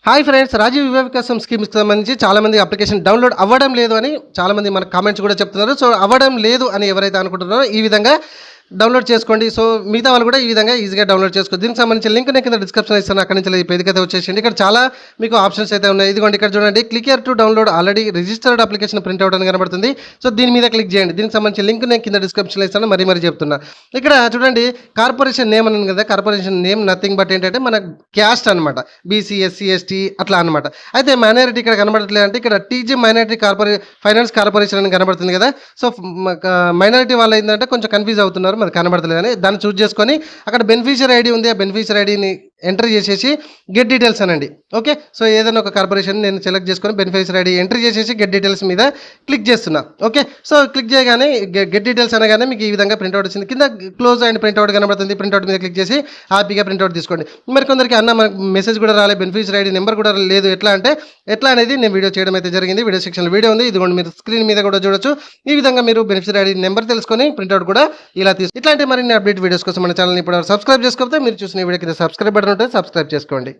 Hi friends, Rajiv యువ వికాసం స్కీమ్కి సంబంధించి చాలామంది అప్లికేషన్ డౌన్లోడ్ అవ్వడం లేదు అని చాలామంది మనకు కామెంట్స్ కూడా చెప్తున్నారు. సో అవ్వడం లేదు అని ఎవరైతే అనుకుంటున్నారో ఈ విధంగా డౌన్లోడ్ చేసుకోండి. సో మిగతా వాళ్ళు కూడా ఈ విధంగా ఈజీగా డౌన్లోడ్ చేసుకోవచ్చు. దీనికి సంబంధించిన లింక్ నేను కింద డిస్క్రిప్షన్ ఇస్తాను. అక్కడ నుంచి ఈ పేరుకైతే వచ్చేసింది. ఇక్కడ చాలా మీకు ఆప్షన్స్ అయితే ఉన్నాయి. ఇదిగోండి ఇక్కడ చూడండి, click here to download already registered application print out అని కనబడుతుంది. సో దీని మీద క్లిక్ చేయండి. దీనికి సంబంధించిన లింక్ నేను కింద డిస్క్రిప్షన్లో ఇస్తాను. మరీ చెప్తున్నా. ఇక్కడ చూడండి, కార్పొరేషన్ నేమ్ అని కదా, కార్పొరేషన్ నేమ్ నథింగ్ బట్ ఏంటంటే మన క్యాస్ట్ అనమాట, బీసీ ఎస్సీ ఎస్టీ అట్లా అనమాట. అయితే మైనారిటీ ఇక్కడ కనబడట్లేదు అంటే ఇక్కడ టీజీ మైనారిటీ ఫైనాన్స్ కార్పొరేషన్ అని కనబడుతుంది కదా. సో మైనారిటీ వాళ్ళు ఏంటంటే కొంచెం కన్ఫ్యూజ్ అవుతున్నారు, మరి కనబడతలేదు అని దాన్ని చూస్ చేసుకొని అక్కడ బెనిఫిషియరీ ఐడి ఉంది, ఆ బెనిఫిషియరీ ఐడిని ఎంటర్ చేసేసి గెట్ డీటెయిల్స్ అనండి. ఓకే, సో ఏదైనా ఒక కార్పొరేషన్ నేను సెలెక్ట్ చేసుకొని బెనిఫిషియరీ ఐడి ఎంటర్ చేసేసి గెట్ డీటెయిల్స్ మీద క్లిక్ చేస్తున్నా. ఓకే, సో క్లిక్ చేయగానే గెట్ డీటెయిల్స్ అనగానే మీకు ఈ విధంగా ప్రింట్అవుట్ వచ్చింది. కింద క్లోజ్ అండ్ ప్రింట్అవుట్ కనబడుతుంది. ప్రింట్అవుట్ మీద క్లిక్ చేసి హ్యాపీగా ప్రింట్అవుట్ తీసుకోండి. మరి కొందరికి మనకు మెసేజ్ కూడా రాలేదు, బెనిఫిషియరీ ఐడి నెంబర్ కూడా లేదు. ఎట్లా అనేది నేను వీడియో చేయడం అయితే జరిగింది. వీడియో సెక్షన్లో వీడియో ఉంది, ఇదిగోండి మీరు స్క్రీన్ మీద కూడా చూడొచ్చు. ఈ విధంగా మీరు బెనిఫిషియరీ ఐడి నెంబర్ తెలుసుకొని ప్రింట్అవుట్ కూడా ఇలా ఇట్లాంటి మరిన్ని అప్డేట్ వీడియోస్ కోసం మన ఛానల్ని ఇప్పుడు సబ్స్క్రైబ్ చేసుకోకపోతే మీరు చూసిన వీడియో కింద సబ్స్క్రైబ్ బటన్ ఉంటే సబ్స్క్రైబ్ చేసుకోండి.